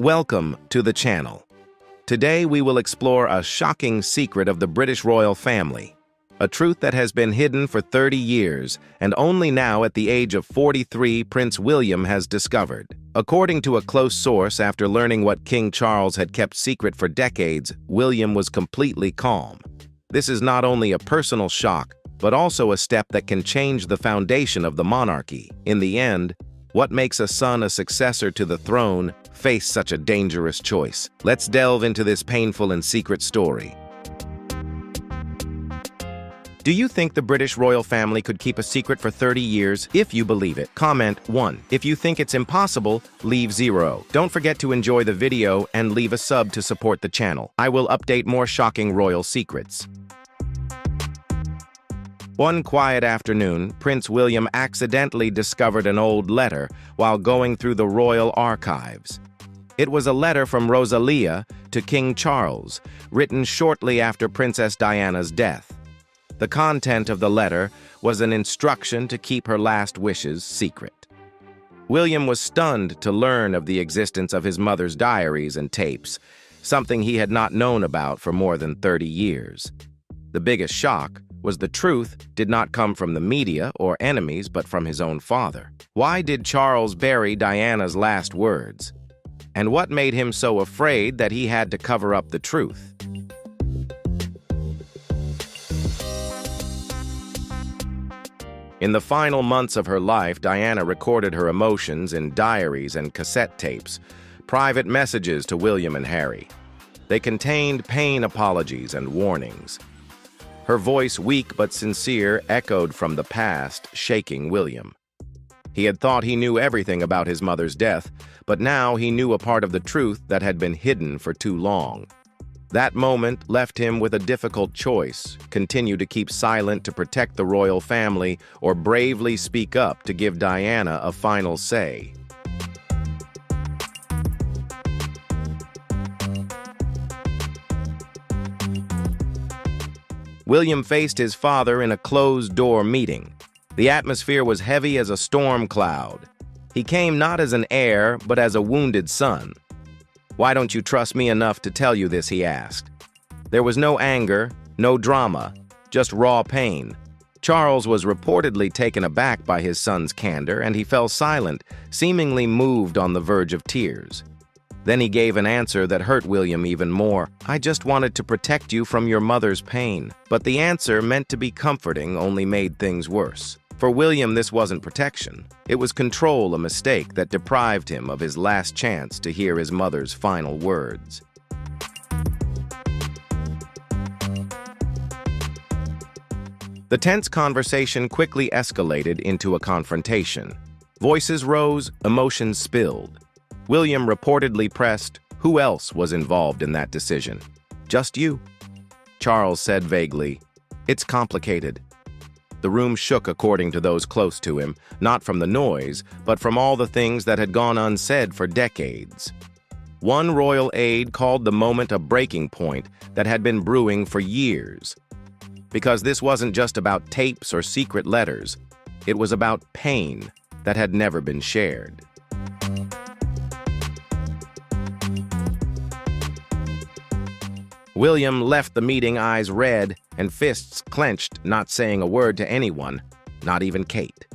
Welcome to the channel. Today we will explore a shocking secret of the British royal family, a truth that has been hidden for 30 years and only now at the age of 43 Prince William has discovered. According to a close source, after learning what King Charles had kept secret for decades, William was completely calm. This is not only a personal shock, but also a step that can change the foundation of the monarchy. In the end, what makes a son a successor to the throne face such a dangerous choice? Let's delve into this painful and secret story. Do you think the British royal family could keep a secret for 30 years? If you believe it, comment 1. If you think it's impossible, leave 0. Don't forget to enjoy the video and leave a sub to support the channel. I will update more shocking royal secrets. One quiet afternoon, Prince William accidentally discovered an old letter while going through the royal archives. It was a letter from Rosalia to King Charles, written shortly after Princess Diana's death. The content of the letter was an instruction to keep her last wishes secret. William was stunned to learn of the existence of his mother's diaries and tapes, something he had not known about for more than 30 years. The biggest shock was the truth did not come from the media or enemies, but from his own father. Why did Charles bury Diana's last words? And what made him so afraid that he had to cover up the truth? In the final months of her life, Diana recorded her emotions in diaries and cassette tapes, private messages to William and Harry. They contained pain apologies and warnings. Her voice, weak but sincere, echoed from the past, shaking William. He had thought he knew everything about his mother's death, but now he knew a part of the truth that had been hidden for too long. That moment left him with a difficult choice: continue to keep silent to protect the royal family, or bravely speak up to give Diana a final say. William faced his father in a closed-door meeting. The atmosphere was heavy as a storm cloud. He came not as an heir, but as a wounded son. "Why don't you trust me enough to tell you this?" he asked. There was no anger, no drama, just raw pain. Charles was reportedly taken aback by his son's candor, and he fell silent, seemingly moved on the verge of tears. Then he gave an answer that hurt William even more. "I just wanted to protect you from your mother's pain." But the answer, meant to be comforting, only made things worse. For William, this wasn't protection. It was control, a mistake that deprived him of his last chance to hear his mother's final words. The tense conversation quickly escalated into a confrontation. Voices rose, emotions spilled. William reportedly pressed, "Who else was involved in that decision?" "Just you." Charles said vaguely, "It's complicated." The room shook according to those close to him, not from the noise, but from all the things that had gone unsaid for decades. One royal aide called the moment a breaking point that had been brewing for years. Because this wasn't just about tapes or secret letters, it was about pain that had never been shared. William left the meeting, eyes red and fists clenched, not saying a word to anyone, not even Kate.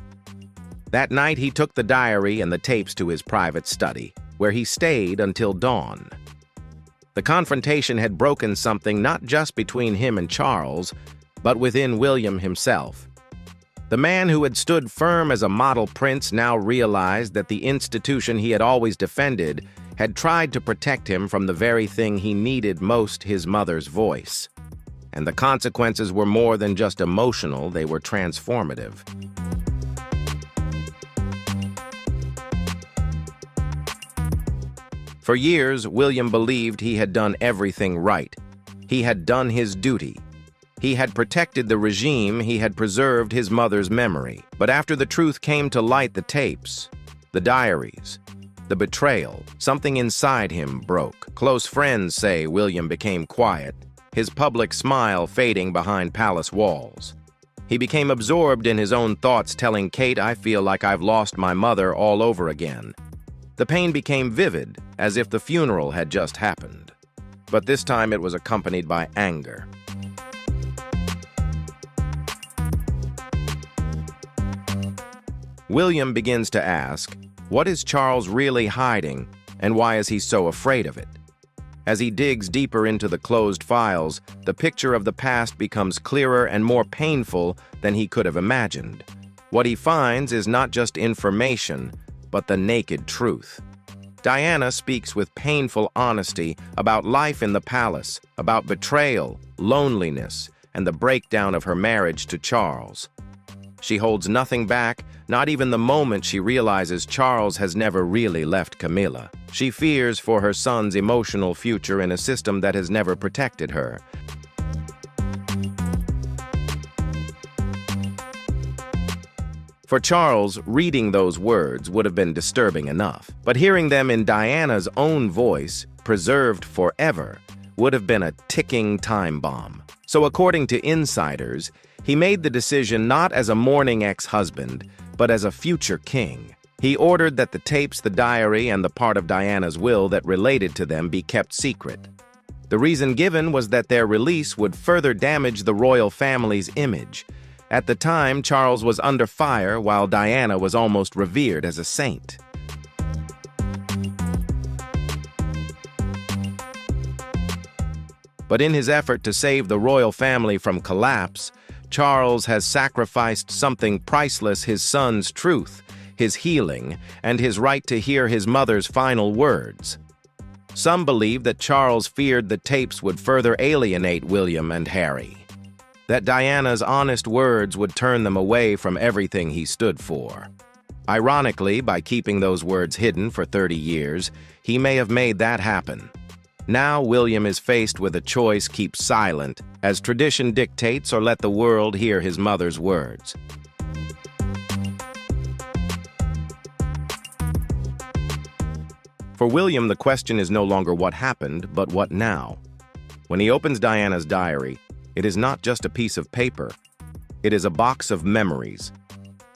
That night, he took the diary and the tapes to his private study, where he stayed until dawn. The confrontation had broken something not just between him and Charles, but within William himself. The man who had stood firm as a model prince now realized that the institution he had always defended had tried to protect him from the very thing he needed most, his mother's voice. And the consequences were more than just emotional, they were transformative. For years, William believed he had done everything right. He had done his duty. He had protected the regime, he had preserved his mother's memory. But after the truth came to light, the tapes, the diaries, the betrayal, something inside him broke. Close friends say William became quiet, his public smile fading behind palace walls. He became absorbed in his own thoughts, telling Kate, "I feel like I've lost my mother all over again." The pain became vivid, as if the funeral had just happened. But this time it was accompanied by anger. William begins to ask, what is Charles really hiding, and why is he so afraid of it? As he digs deeper into the closed files, the picture of the past becomes clearer and more painful than he could have imagined. What he finds is not just information, but the naked truth. Diana speaks with painful honesty about life in the palace, about betrayal, loneliness, and the breakdown of her marriage to Charles. She holds nothing back, not even the moment she realizes Charles has never really left Camilla. She fears for her son's emotional future in a system that has never protected her. For Charles, reading those words would have been disturbing enough, but hearing them in Diana's own voice, preserved forever, would have been a ticking time bomb. So according to insiders, he made the decision not as a mourning ex-husband, but as a future king. He ordered that the tapes, the diary, and the part of Diana's will that related to them be kept secret. The reason given was that their release would further damage the royal family's image. At the time, Charles was under fire while Diana was almost revered as a saint. But in his effort to save the royal family from collapse, Charles has sacrificed something priceless: his son's truth, his healing, and his right to hear his mother's final words. Some believe that Charles feared the tapes would further alienate William and Harry, that Diana's honest words would turn them away from everything he stood for. Ironically, by keeping those words hidden for 30 years, he may have made that happen. Now William is faced with a choice: keep silent, as tradition dictates, or let the world hear his mother's words. For William, the question is no longer what happened, but what now? When he opens Diana's diary, it is not just a piece of paper. It is a box of memories.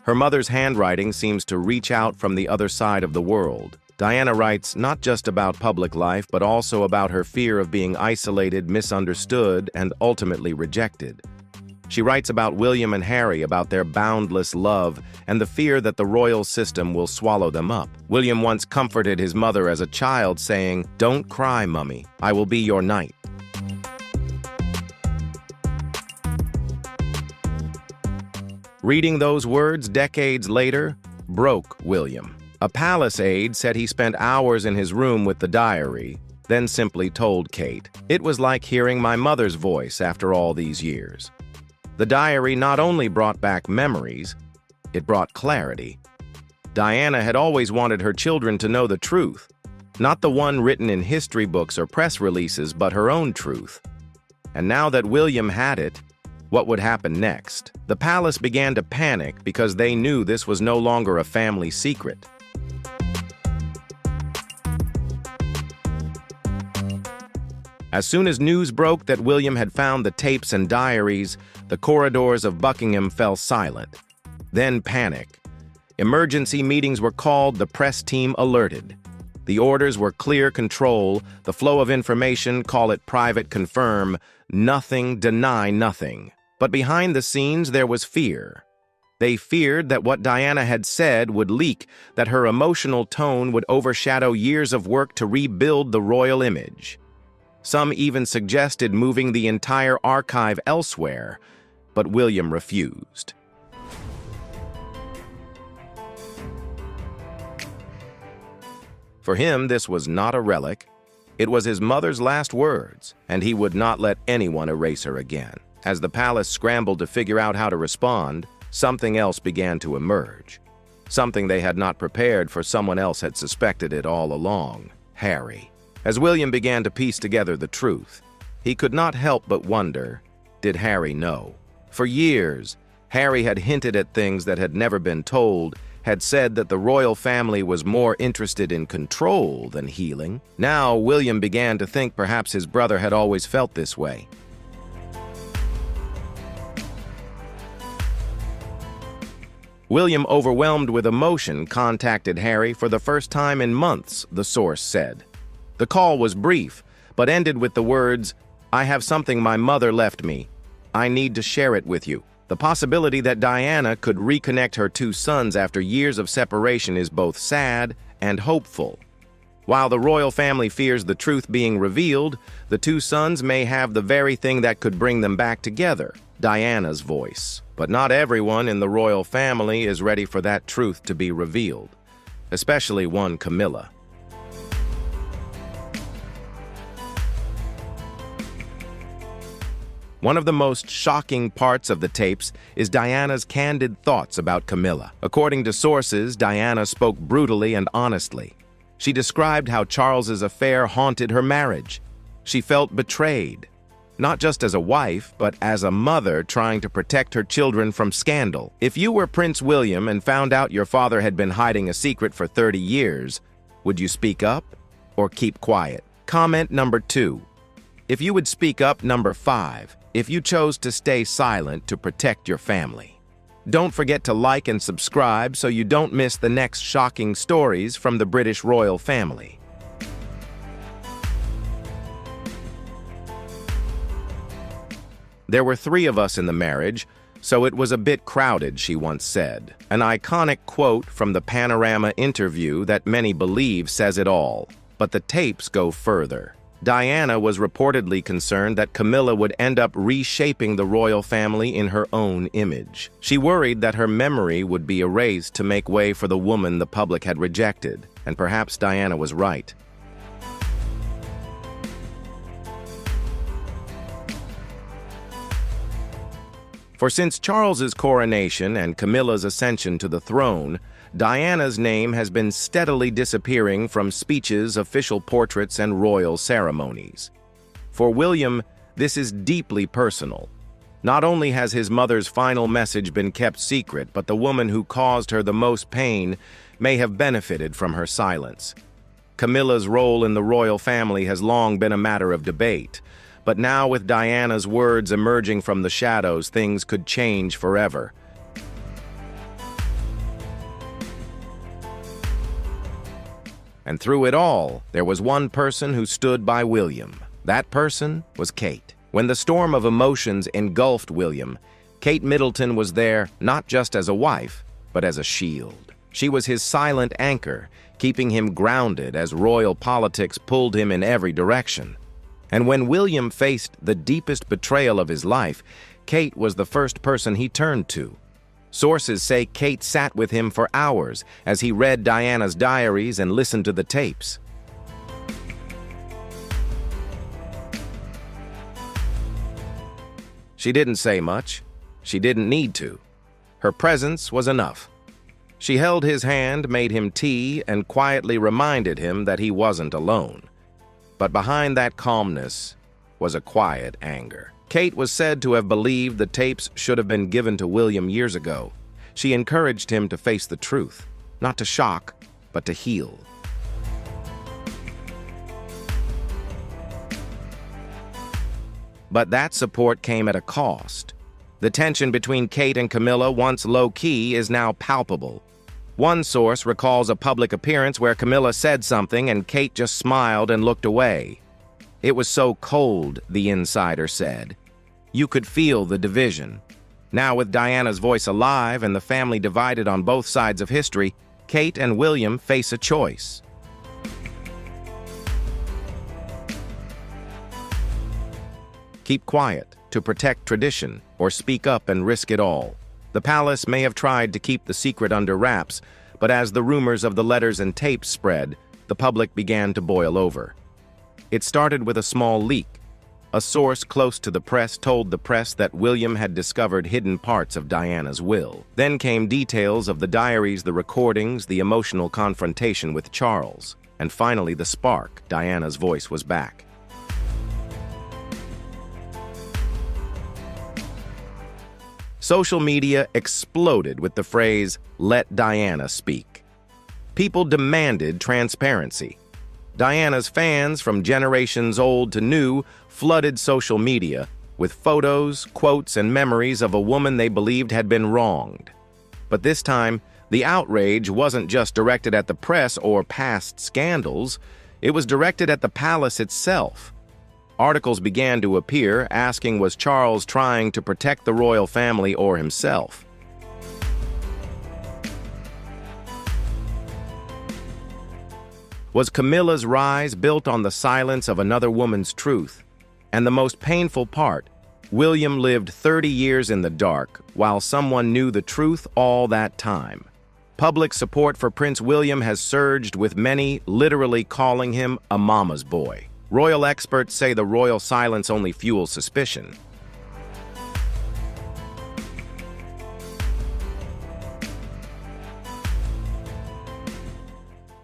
Her mother's handwriting seems to reach out from the other side of the world. Diana writes not just about public life, but also about her fear of being isolated, misunderstood, and ultimately rejected. She writes about William and Harry, about their boundless love, and the fear that the royal system will swallow them up. William once comforted his mother as a child, saying, "Don't cry, Mummy. I will be your knight." Reading those words decades later broke William. A palace aide said he spent hours in his room with the diary, then simply told Kate, "It was like hearing my mother's voice after all these years." The diary not only brought back memories, it brought clarity. Diana had always wanted her children to know the truth, not the one written in history books or press releases, but her own truth. And now that William had it, what would happen next? The palace began to panic because they knew this was no longer a family secret. As soon as news broke that William had found the tapes and diaries, the corridors of Buckingham fell silent. Then panic. Emergency meetings were called, the press team alerted. The orders were clear: control, the flow of information, call it private, confirm, nothing, deny nothing. But behind the scenes there was fear. They feared that what Diana had said would leak, that her emotional tone would overshadow years of work to rebuild the royal image. Some even suggested moving the entire archive elsewhere, but William refused. For him, this was not a relic. It was his mother's last words, and he would not let anyone erase her again. As the palace scrambled to figure out how to respond, something else began to emerge. Something they had not prepared for. Someone else had suspected it all along: Harry. As William began to piece together the truth, he could not help but wonder, did Harry know? For years, Harry had hinted at things that had never been told, had said that the royal family was more interested in control than healing. Now, William began to think perhaps his brother had always felt this way. William, overwhelmed with emotion, contacted Harry for the first time in months, the source said. The call was brief, but ended with the words, "I have something my mother left me. I need to share it with you." The possibility that Diana could reconnect her two sons after years of separation is both sad and hopeful. While the royal family fears the truth being revealed, the two sons may have the very thing that could bring them back together, Diana's voice. But not everyone in the royal family is ready for that truth to be revealed, especially one Camilla. One of the most shocking parts of the tapes is Diana's candid thoughts about Camilla. According to sources, Diana spoke brutally and honestly. She described how Charles's affair haunted her marriage. She felt betrayed, not just as a wife, but as a mother trying to protect her children from scandal. If you were Prince William and found out your father had been hiding a secret for 30 years, would you speak up or keep quiet? Comment number 2. If you would speak up, number 5. If you chose to stay silent to protect your family. Don't forget to like and subscribe so you don't miss the next shocking stories from the British royal family. There were 3 of us in the marriage, so it was a bit crowded, she once said. An iconic quote from the Panorama interview that many believe says it all. But the tapes go further. Diana was reportedly concerned that Camilla would end up reshaping the royal family in her own image. She worried that her memory would be erased to make way for the woman the public had rejected, and perhaps Diana was right. For since Charles's coronation and Camilla's ascension to the throne, Diana's name has been steadily disappearing from speeches, official portraits, and royal ceremonies. For William, this is deeply personal. Not only has his mother's final message been kept secret, but the woman who caused her the most pain may have benefited from her silence. Camilla's role in the royal family has long been a matter of debate, but now with Diana's words emerging from the shadows, things could change forever. And through it all, there was one person who stood by William. That person was Kate. When the storm of emotions engulfed William, Kate Middleton was there not just as a wife, but as a shield. She was his silent anchor, keeping him grounded as royal politics pulled him in every direction. And when William faced the deepest betrayal of his life, Kate was the first person he turned to. Sources say Kate sat with him for hours as he read Diana's diaries and listened to the tapes. She didn't say much. She didn't need to. Her presence was enough. She held his hand, made him tea, and quietly reminded him that he wasn't alone. But behind that calmness was a quiet anger. Kate was said to have believed the tapes should have been given to William years ago. She encouraged him to face the truth, not to shock, but to heal. But that support came at a cost. The tension between Kate and Camilla, once low-key, is now palpable. One source recalls a public appearance where Camilla said something and Kate just smiled and looked away. It was so cold, the insider said. You could feel the division. Now, with Diana's voice alive and the family divided on both sides of history, Kate and William face a choice. Keep quiet to protect tradition, or speak up and risk it all. The palace may have tried to keep the secret under wraps, but as the rumors of the letters and tapes spread, the public began to boil over. It started with a small leak. A source close to the press told the press that William had discovered hidden parts of Diana's will. Then came details of the diaries, the recordings, the emotional confrontation with Charles. And finally, the spark. Diana's voice was back. Social media exploded with the phrase, "Let Diana speak." People demanded transparency. Diana's fans, from generations old to new, flooded social media with photos, quotes, and memories of a woman they believed had been wronged. But this time, the outrage wasn't just directed at the press or past scandals, it was directed at the palace itself. Articles began to appear asking, was Charles trying to protect the royal family or himself? Was Camilla's rise built on the silence of another woman's truth? And the most painful part, William lived 30 years in the dark while someone knew the truth all that time. Public support for Prince William has surged, with many literally calling him a mama's boy. Royal experts say the royal silence only fuels suspicion.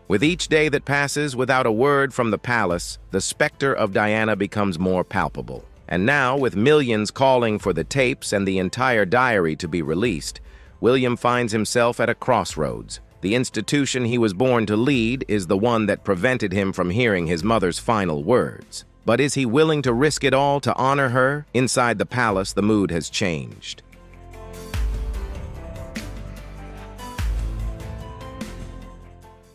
With each day that passes without a word from the palace, the specter of Diana becomes more palpable. And now, with millions calling for the tapes and the entire diary to be released, William finds himself at a crossroads. The institution he was born to lead is the one that prevented him from hearing his mother's final words. But is he willing to risk it all to honor her? Inside the palace, the mood has changed.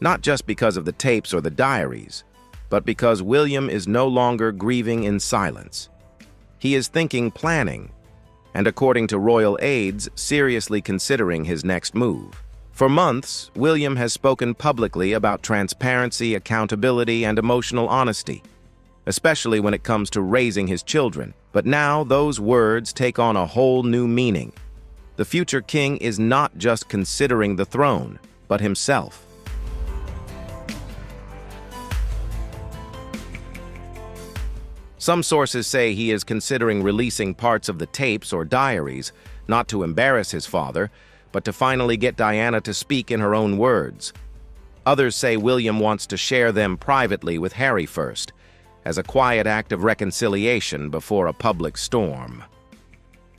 Not just because of the tapes or the diaries, but because William is no longer grieving in silence. He is thinking planning, and according to royal aides, seriously considering his next move. For months, William has spoken publicly about transparency, accountability, and emotional honesty, especially when it comes to raising his children. But now those words take on a whole new meaning. The future king is not just considering the throne, but himself. Some sources say he is considering releasing parts of the tapes or diaries, not to embarrass his father, but to finally get Diana to speak in her own words. Others say William wants to share them privately with Harry first, as a quiet act of reconciliation before a public storm.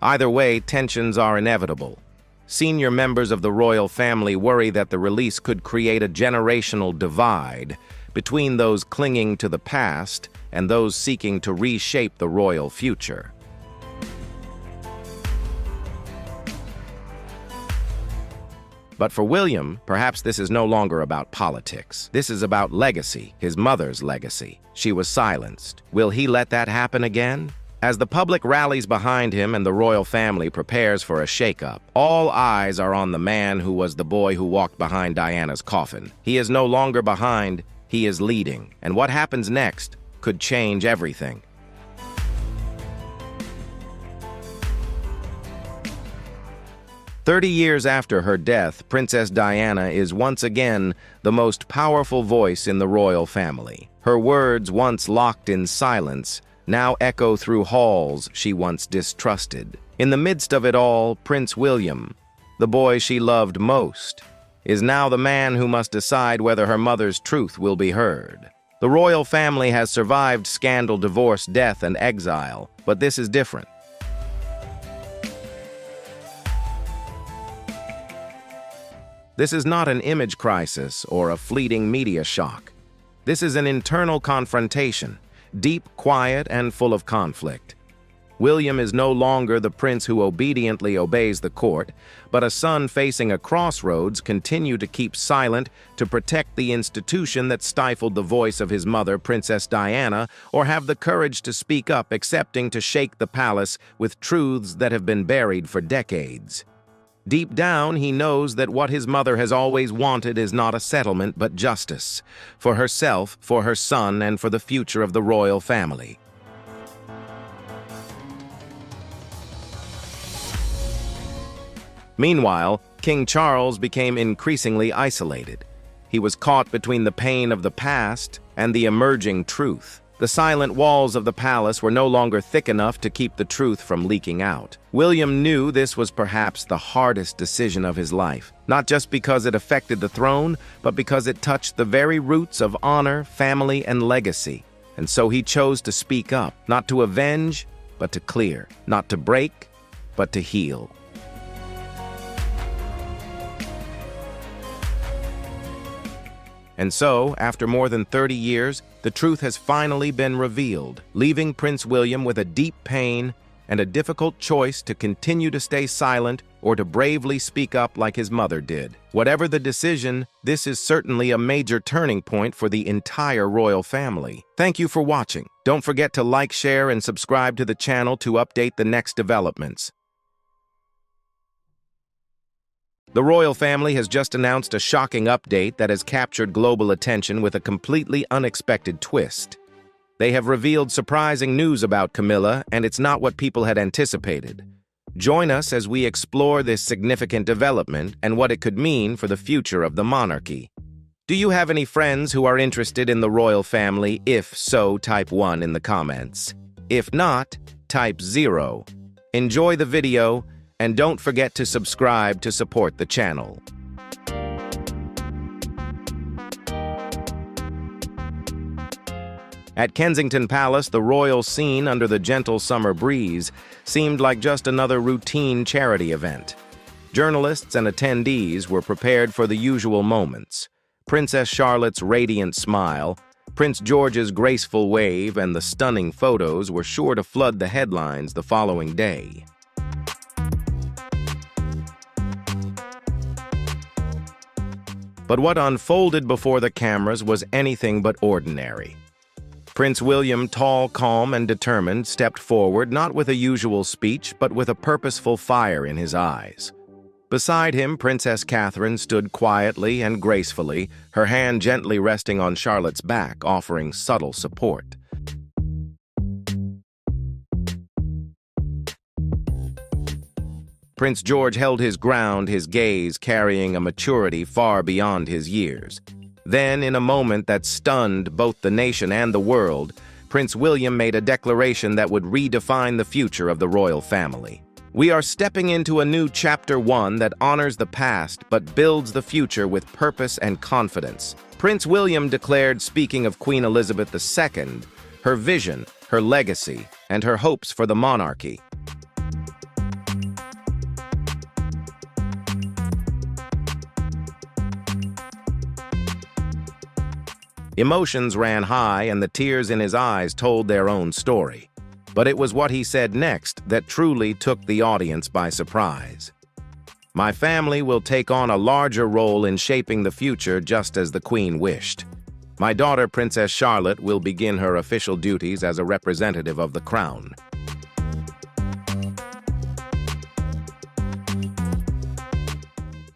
Either way, tensions are inevitable. Senior members of the royal family worry that the release could create a generational divide between those clinging to the past and those seeking to reshape the royal future. But for William, perhaps this is no longer about politics. This is about legacy, his mother's legacy. She was silenced. Will he let that happen again? As the public rallies behind him and the royal family prepares for a shakeup, all eyes are on the man who was the boy who walked behind Diana's coffin. He is no longer behind, he is leading. And what happens next could change everything. "30 years after her death, Princess Diana is once again the most powerful voice in the royal family. Her words, once locked in silence, now echo through halls she once distrusted. In the midst of it all, Prince William, the boy she loved most, is now the man who must decide whether her mother's truth will be heard. The royal family has survived scandal, divorce, death, and exile, but this is different. This is not an image crisis or a fleeting media shock. This is an internal confrontation, deep, quiet, and full of conflict. William is no longer the prince who obediently obeys the court, but a son facing a crossroads, continue to keep silent to protect the institution that stifled the voice of his mother, Princess Diana, or have the courage to speak up, accepting to shake the palace with truths that have been buried for decades. Deep down, he knows that what his mother has always wanted is not a settlement, but justice, for herself, for her son, and for the future of the royal family. Meanwhile, King Charles became increasingly isolated. He was caught between the pain of the past and the emerging truth. The silent walls of the palace were no longer thick enough to keep the truth from leaking out. William knew this was perhaps the hardest decision of his life, not just because it affected the throne, but because it touched the very roots of honor, family, and legacy. And so he chose to speak up, not to avenge, but to clear, not to break, but to heal. And so, after more than 30 years, the truth has finally been revealed, leaving Prince William with a deep pain and a difficult choice to continue to stay silent or to bravely speak up like his mother did. Whatever the decision, this is certainly a major turning point for the entire royal family. Thank you for watching. Don't forget to like, share, and subscribe to the channel to update the next developments. The royal family has just announced a shocking update that has captured global attention with a completely unexpected twist. They have revealed surprising news about Camilla, and it's not what people had anticipated. Join us as we explore this significant development and what it could mean for the future of the monarchy. Do you have any friends who are interested in the royal family? If so, type 1 in the comments. If not, type 0. Enjoy the video, and don't forget to subscribe to support the channel. At Kensington Palace, the royal scene under the gentle summer breeze seemed like just another routine charity event. Journalists and attendees were prepared for the usual moments. Princess Charlotte's radiant smile, Prince George's graceful wave, and the stunning photos were sure to flood the headlines the following day. But what unfolded before the cameras was anything but ordinary. Prince William, tall, calm, and determined, stepped forward not with a usual speech, but with a purposeful fire in his eyes. Beside him, Princess Catherine stood quietly and gracefully, her hand gently resting on Charlotte's back, offering subtle support. Prince George held his ground, his gaze carrying a maturity far beyond his years. Then, in a moment that stunned both the nation and the world, Prince William made a declaration that would redefine the future of the royal family. We are stepping into a new chapter, one that honors the past but builds the future with purpose and confidence. Prince William declared, speaking of Queen Elizabeth II, her vision, her legacy, and her hopes for the monarchy. Emotions ran high, and the tears in his eyes told their own story. But it was what he said next that truly took the audience by surprise. My family will take on a larger role in shaping the future just as the Queen wished. My daughter, Princess Charlotte, will begin her official duties as a representative of the Crown.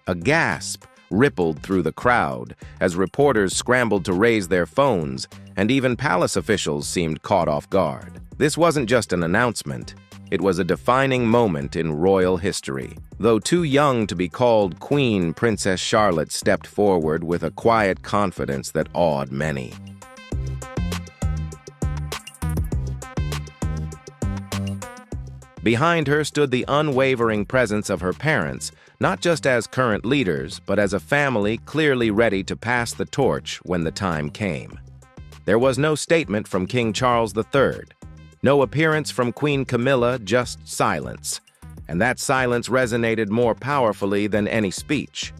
A gasp rippled through the crowd as reporters scrambled to raise their phones, and even palace officials seemed caught off guard. This wasn't just an announcement, it was a defining moment in royal history. Though too young to be called Queen, Princess Charlotte stepped forward with a quiet confidence that awed many. Behind her stood the unwavering presence of her parents, not just as current leaders, but as a family clearly ready to pass the torch when the time came. There was no statement from King Charles III, no appearance from Queen Camilla, just silence. And that silence resonated more powerfully than any speech.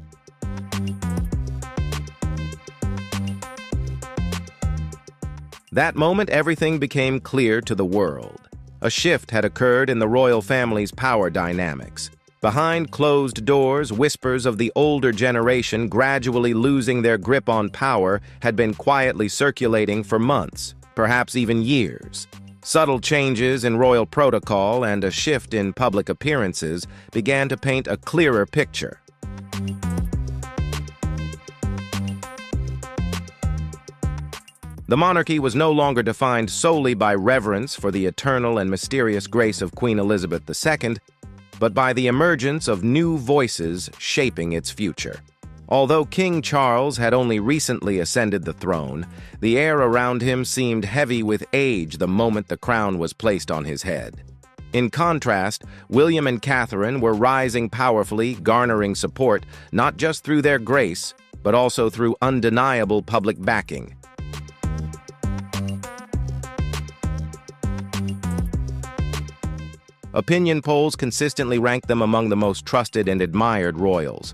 That moment, everything became clear to the world. A shift had occurred in the royal family's power dynamics. Behind closed doors, whispers of the older generation gradually losing their grip on power had been quietly circulating for months, perhaps even years. Subtle changes in royal protocol and a shift in public appearances began to paint a clearer picture. The monarchy was no longer defined solely by reverence for the eternal and mysterious grace of Queen Elizabeth II, but by the emergence of new voices shaping its future. Although King Charles had only recently ascended the throne, the air around him seemed heavy with age the moment the crown was placed on his head. In contrast, William and Catherine were rising powerfully, garnering support not just through their grace, but also through undeniable public backing. Opinion polls consistently ranked them among the most trusted and admired royals.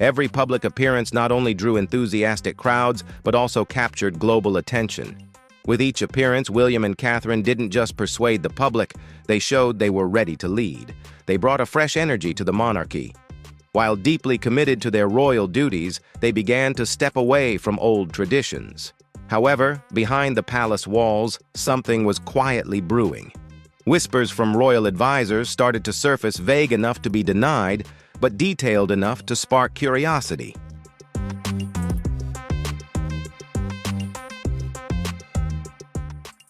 Every public appearance not only drew enthusiastic crowds, but also captured global attention. With each appearance, William and Catherine didn't just persuade the public, they showed they were ready to lead. They brought a fresh energy to the monarchy. While deeply committed to their royal duties, they began to step away from old traditions. However, behind the palace walls, something was quietly brewing. Whispers from royal advisors started to surface, vague enough to be denied, but detailed enough to spark curiosity.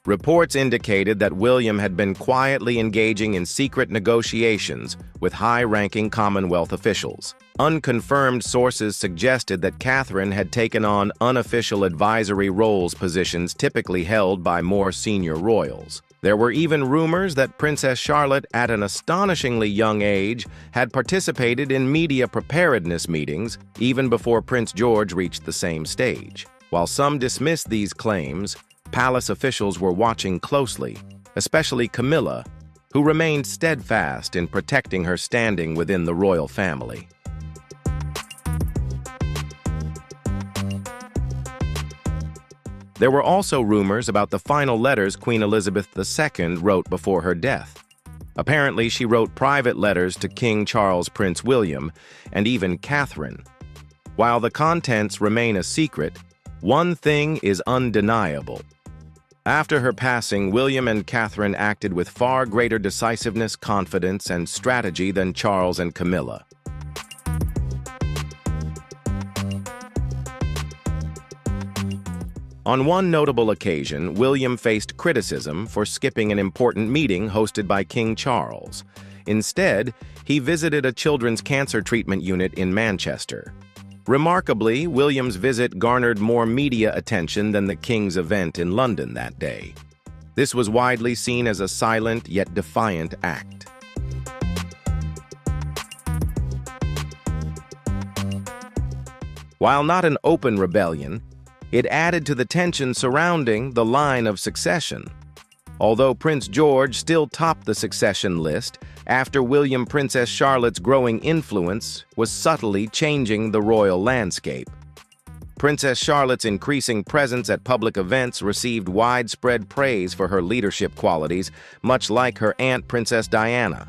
Reports indicated that William had been quietly engaging in secret negotiations with high-ranking Commonwealth officials. Unconfirmed sources suggested that Catherine had taken on unofficial advisory roles, positions typically held by more senior royals. There were even rumors that Princess Charlotte, at an astonishingly young age, had participated in media preparedness meetings even before Prince George reached the same stage. While some dismissed these claims, palace officials were watching closely, especially Camilla, who remained steadfast in protecting her standing within the royal family. There were also rumors about the final letters Queen Elizabeth II wrote before her death. Apparently, she wrote private letters to King Charles, Prince William, and even Catherine. While the contents remain a secret, one thing is undeniable. After her passing, William and Catherine acted with far greater decisiveness, confidence, and strategy than Charles and Camilla. On one notable occasion, William faced criticism for skipping an important meeting hosted by King Charles. Instead, he visited a children's cancer treatment unit in Manchester. Remarkably, William's visit garnered more media attention than the King's event in London that day. This was widely seen as a silent yet defiant act. While not an open rebellion, it added to the tension surrounding the line of succession. Although Prince George still topped the succession list, after William, Princess Charlotte's growing influence was subtly changing the royal landscape. Princess Charlotte's increasing presence at public events received widespread praise for her leadership qualities, much like her aunt Princess Diana.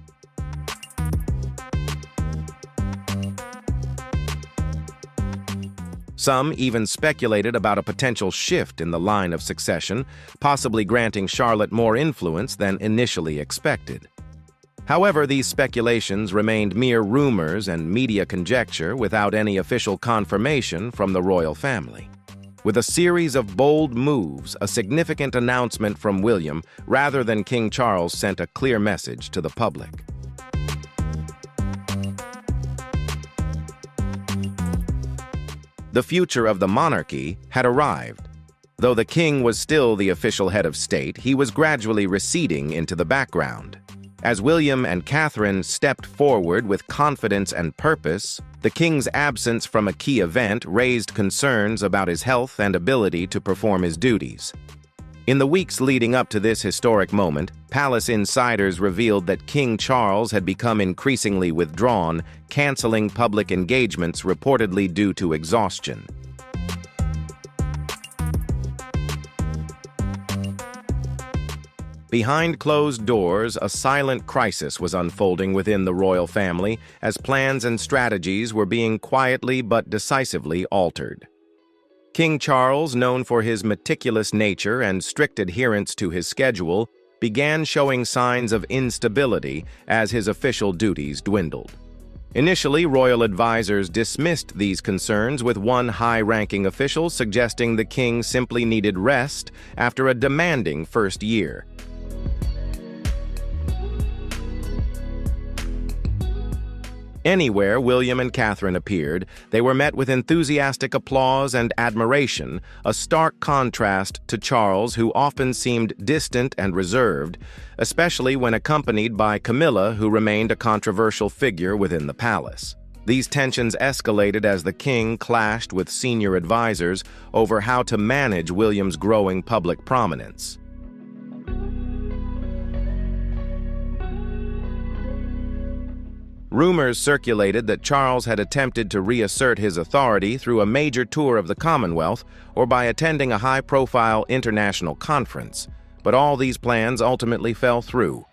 Some even speculated about a potential shift in the line of succession, possibly granting Charlotte more influence than initially expected. However, these speculations remained mere rumors and media conjecture without any official confirmation from the royal family. With a series of bold moves, a significant announcement from William, rather than King Charles, sent a clear message to the public. The future of the monarchy had arrived. Though the king was still the official head of state, he was gradually receding into the background. As William and Catherine stepped forward with confidence and purpose, the king's absence from a key event raised concerns about his health and ability to perform his duties. In the weeks leading up to this historic moment, palace insiders revealed that King Charles had become increasingly withdrawn, canceling public engagements reportedly due to exhaustion. Behind closed doors, a silent crisis was unfolding within the royal family as plans and strategies were being quietly but decisively altered. King Charles, known for his meticulous nature and strict adherence to his schedule, began showing signs of instability as his official duties dwindled. Initially, royal advisors dismissed these concerns, with one high-ranking official suggesting the king simply needed rest after a demanding first year. Anywhere William and Catherine appeared, they were met with enthusiastic applause and admiration, a stark contrast to Charles, who often seemed distant and reserved, especially when accompanied by Camilla, who remained a controversial figure within the palace. These tensions escalated as the king clashed with senior advisors over how to manage William's growing public prominence. Rumors circulated that Charles had attempted to reassert his authority through a major tour of the Commonwealth or by attending a high-profile international conference, but all these plans ultimately fell through.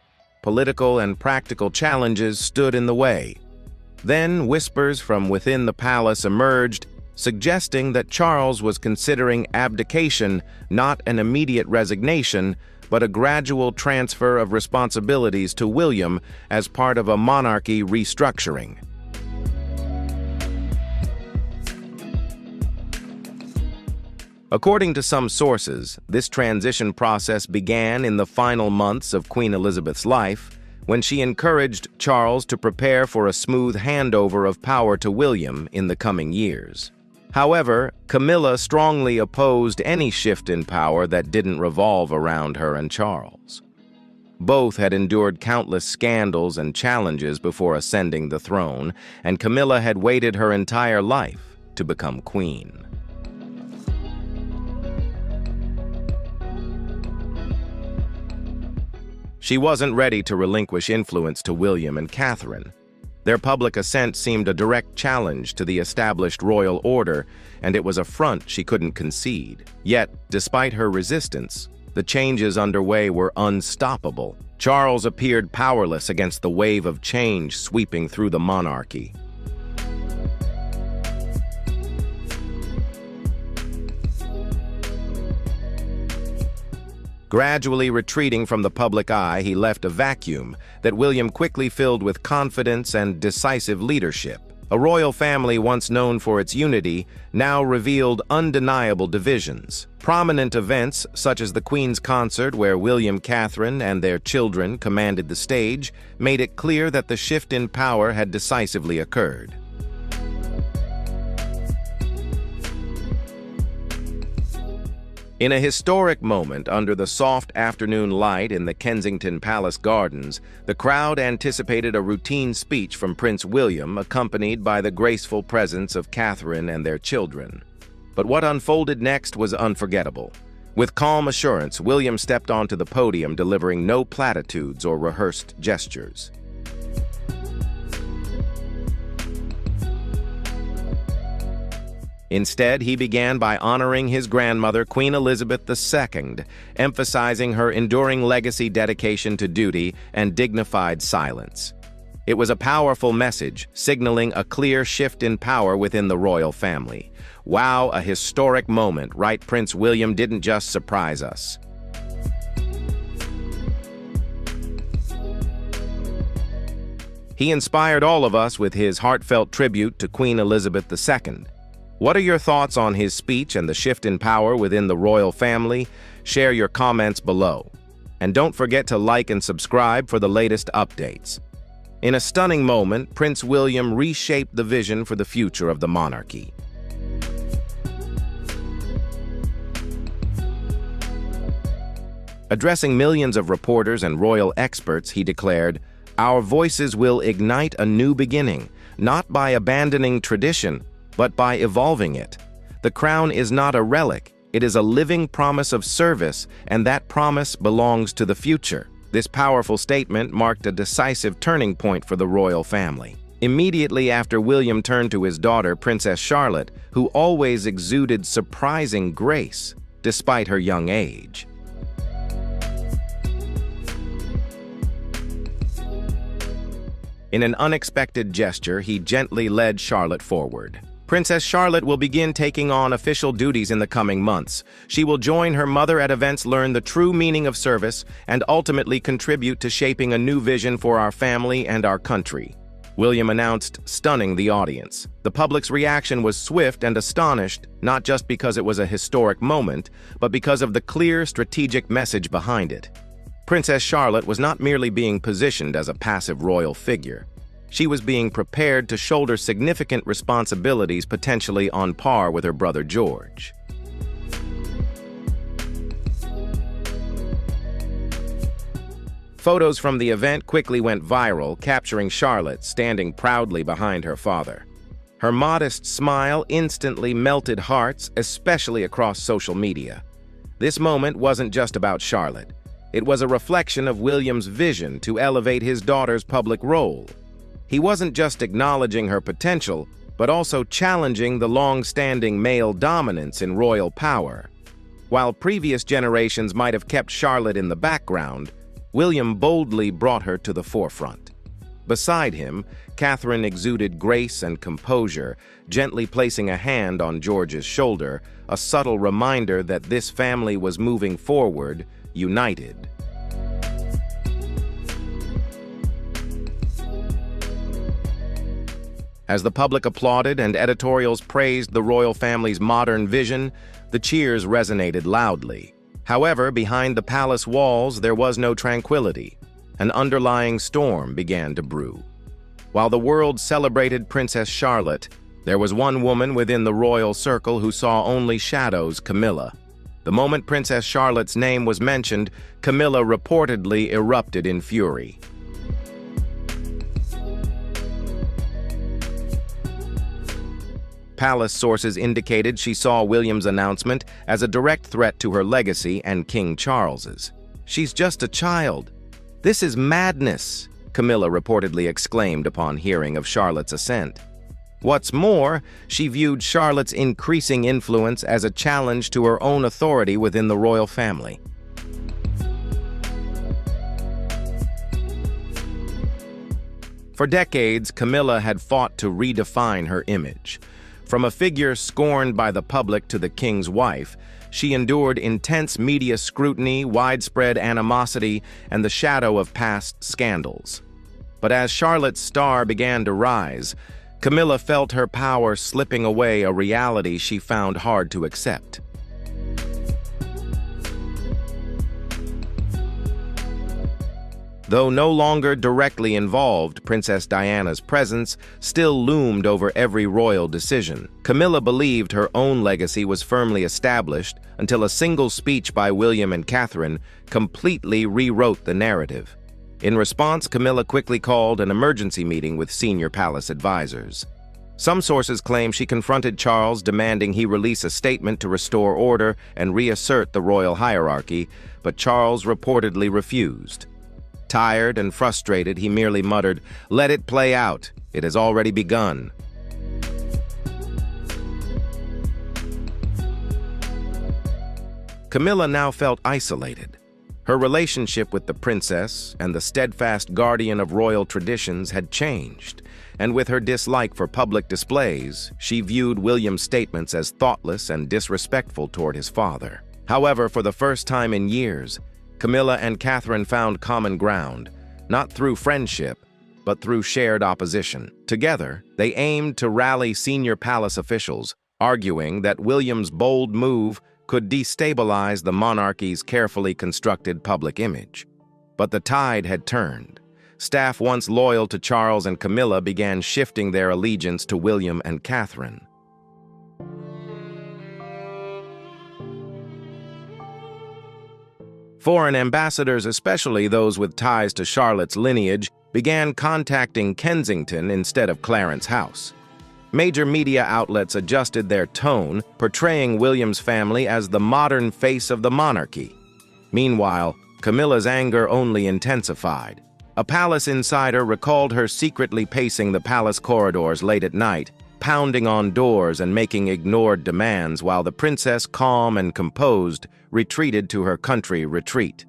Political and practical challenges stood in the way. Then whispers from within the palace emerged, suggesting that Charles was considering abdication, not an immediate resignation, but a gradual transfer of responsibilities to William as part of a monarchy restructuring. According to some sources, this transition process began in the final months of Queen Elizabeth's life, when she encouraged Charles to prepare for a smooth handover of power to William in the coming years. However, Camilla strongly opposed any shift in power that didn't revolve around her and Charles. Both had endured countless scandals and challenges before ascending the throne, and Camilla had waited her entire life to become queen. She wasn't ready to relinquish influence to William and Catherine. Their public assent seemed a direct challenge to the established royal order, and it was a front she couldn't concede. Yet, despite her resistance, the changes underway were unstoppable. Charles appeared powerless against the wave of change sweeping through the monarchy. Gradually retreating from the public eye, he left a vacuum that William quickly filled with confidence and decisive leadership. A royal family once known for its unity now revealed undeniable divisions. Prominent events, such as the Queen's Concert, where William, Catherine, and their children commanded the stage, made it clear that the shift in power had decisively occurred. In a historic moment under the soft afternoon light in the Kensington Palace Gardens, the crowd anticipated a routine speech from Prince William, accompanied by the graceful presence of Catherine and their children. But what unfolded next was unforgettable. With calm assurance, William stepped onto the podium, delivering no platitudes or rehearsed gestures. Instead, he began by honoring his grandmother, Queen Elizabeth II, emphasizing her enduring legacy, dedication to duty, and dignified silence. It was a powerful message, signaling a clear shift in power within the royal family. Wow, a historic moment, right? Prince William didn't just surprise us. He inspired all of us with his heartfelt tribute to Queen Elizabeth II. What are your thoughts on his speech and the shift in power within the royal family? Share your comments below. And don't forget to like and subscribe for the latest updates. In a stunning moment, Prince William reshaped the vision for the future of the monarchy. Addressing millions of reporters and royal experts, he declared, "Our voices will ignite a new beginning, not by abandoning tradition, but by evolving it. The crown is not a relic, it is a living promise of service, and that promise belongs to the future." This powerful statement marked a decisive turning point for the royal family. Immediately after William turned to his daughter, Princess Charlotte, who always exuded surprising grace, despite her young age. In an unexpected gesture, he gently led Charlotte forward. Princess Charlotte will begin taking on official duties in the coming months. She will join her mother at events, learn the true meaning of service, and ultimately contribute to shaping a new vision for our family and our country, William announced, stunning the audience. The public's reaction was swift and astonished, not just because it was a historic moment, but because of the clear strategic message behind it. Princess Charlotte was not merely being positioned as a passive royal figure. She was being prepared to shoulder significant responsibilities, potentially on par with her brother George. Photos from the event quickly went viral, capturing Charlotte standing proudly behind her father. Her modest smile instantly melted hearts, especially across social media. This moment wasn't just about Charlotte. It was a reflection of William's vision to elevate his daughter's public role. He wasn't just acknowledging her potential, but also challenging the long-standing male dominance in royal power. While previous generations might have kept Charlotte in the background, William boldly brought her to the forefront. Beside him, Catherine exuded grace and composure, gently placing a hand on George's shoulder, a subtle reminder that this family was moving forward, united. As the public applauded and editorials praised the royal family's modern vision, the cheers resonated loudly. However, behind the palace walls, there was no tranquility. An underlying storm began to brew. While the world celebrated Princess Charlotte, there was one woman within the royal circle who saw only shadows: Camilla. The moment Princess Charlotte's name was mentioned, Camilla reportedly erupted in fury. Palace sources indicated she saw William's announcement as a direct threat to her legacy and King Charles's. "She's just a child. This is madness," Camilla reportedly exclaimed upon hearing of Charlotte's ascent. What's more, she viewed Charlotte's increasing influence as a challenge to her own authority within the royal family. For decades, Camilla had fought to redefine her image. From a figure scorned by the public to the king's wife, she endured intense media scrutiny, widespread animosity, and the shadow of past scandals. But as Charlotte's star began to rise, Camilla felt her power slipping away, a reality she found hard to accept. Though no longer directly involved, Princess Diana's presence still loomed over every royal decision. Camilla believed her own legacy was firmly established until a single speech by William and Catherine completely rewrote the narrative. In response, Camilla quickly called an emergency meeting with senior palace advisors. Some sources claim she confronted Charles, demanding he release a statement to restore order and reassert the royal hierarchy, but Charles reportedly refused. Tired and frustrated, he merely muttered, "Let it play out. It has already begun." Camilla now felt isolated. Her relationship with the princess and the steadfast guardian of royal traditions had changed, and with her dislike for public displays, she viewed William's statements as thoughtless and disrespectful toward his father. However, for the first time in years, Camilla and Catherine found common ground, not through friendship, but through shared opposition. Together, they aimed to rally senior palace officials, arguing that William's bold move could destabilize the monarchy's carefully constructed public image. But the tide had turned. Staff once loyal to Charles and Camilla began shifting their allegiance to William and Catherine. Foreign ambassadors, especially those with ties to Charlotte's lineage, began contacting Kensington instead of Clarence House. Major media outlets adjusted their tone, portraying William's family as the modern face of the monarchy. Meanwhile, Camilla's anger only intensified. A palace insider recalled her secretly pacing the palace corridors late at night, pounding on doors and making ignored demands, while the princess, calm and composed, retreated to her country retreat.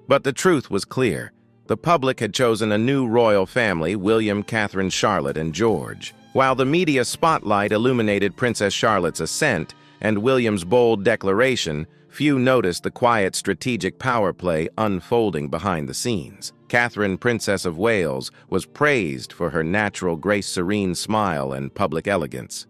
But the truth was clear. The public had chosen a new royal family: William, Catherine, Charlotte, and George. While the media spotlight illuminated Princess Charlotte's ascent and William's bold declaration, few noticed the quiet strategic power play unfolding behind the scenes. Catherine, Princess of Wales, was praised for her natural grace, serene smile, and public elegance.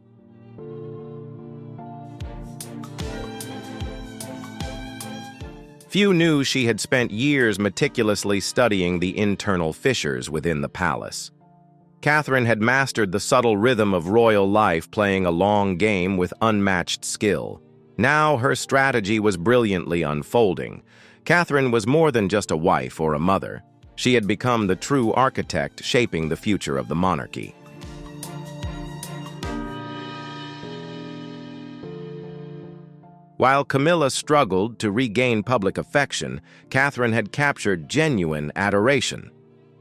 Few knew she had spent years meticulously studying the internal fissures within the palace. Catherine had mastered the subtle rhythm of royal life, playing a long game with unmatched skill. Now her strategy was brilliantly unfolding. Catherine was more than just a wife or a mother. She had become the true architect shaping the future of the monarchy. While Camilla struggled to regain public affection, Catherine had captured genuine adoration.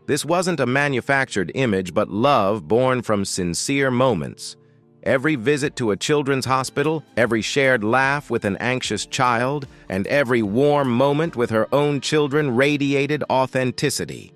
This wasn't a manufactured image, but love born from sincere moments. Every visit to a children's hospital, every shared laugh with an anxious child, and every warm moment with her own children radiated authenticity.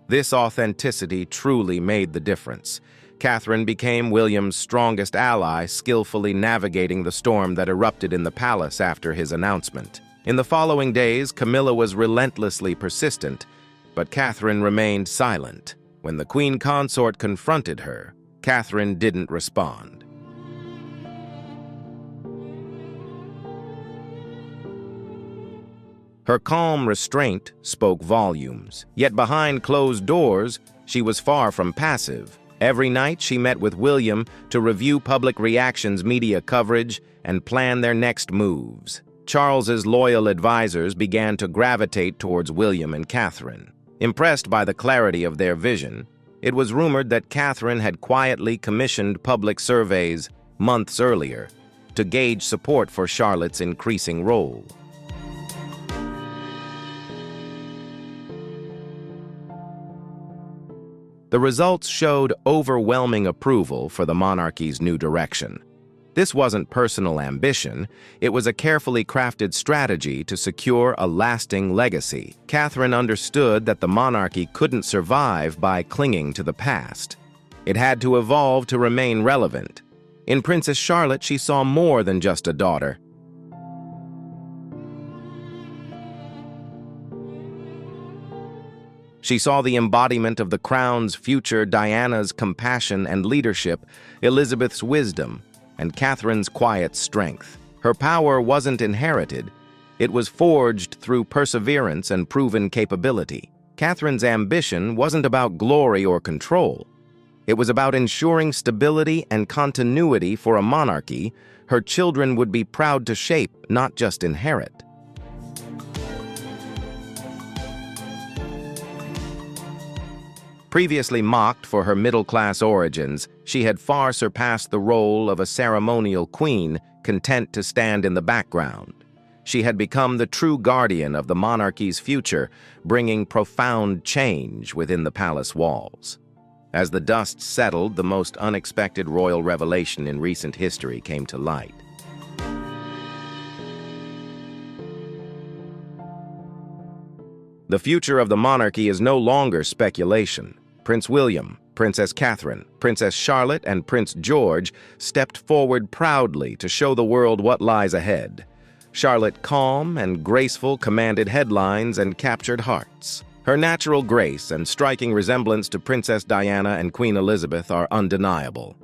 This authenticity truly made the difference. Catherine became William's strongest ally, skillfully navigating the storm that erupted in the palace after his announcement. In the following days, Camilla was relentlessly persistent, but Catherine remained silent. When the queen consort confronted her, Catherine didn't respond. Her calm restraint spoke volumes, yet behind closed doors, she was far from passive. Every night she met with William to review public reactions, media coverage, and plan their next moves. Charles's loyal advisors began to gravitate towards William and Catherine. Impressed by the clarity of their vision, it was rumored that Catherine had quietly commissioned public surveys months earlier to gauge support for Charlotte's increasing role. The results showed overwhelming approval for the monarchy's new direction. This wasn't personal ambition, it was a carefully crafted strategy to secure a lasting legacy. Catherine understood that the monarchy couldn't survive by clinging to the past. It had to evolve to remain relevant. In Princess Charlotte, she saw more than just a daughter. She saw the embodiment of the crown's future, Diana's compassion and leadership, Elizabeth's wisdom, and Catherine's quiet strength. Her power wasn't inherited. It was forged through perseverance and proven capability. Catherine's ambition wasn't about glory or control. It was about ensuring stability and continuity for a monarchy her children would be proud to shape, not just inherit. Previously mocked for her middle-class origins, she had far surpassed the role of a ceremonial queen content to stand in the background. She had become the true guardian of the monarchy's future, bringing profound change within the palace walls. As the dust settled, the most unexpected royal revelation in recent history came to light. The future of the monarchy is no longer speculation. Prince William, Princess Catherine, Princess Charlotte, and Prince George stepped forward proudly to show the world what lies ahead. Charlotte, calm and graceful, commanded headlines and captured hearts. Her natural grace and striking resemblance to Princess Diana and Queen Elizabeth are undeniable.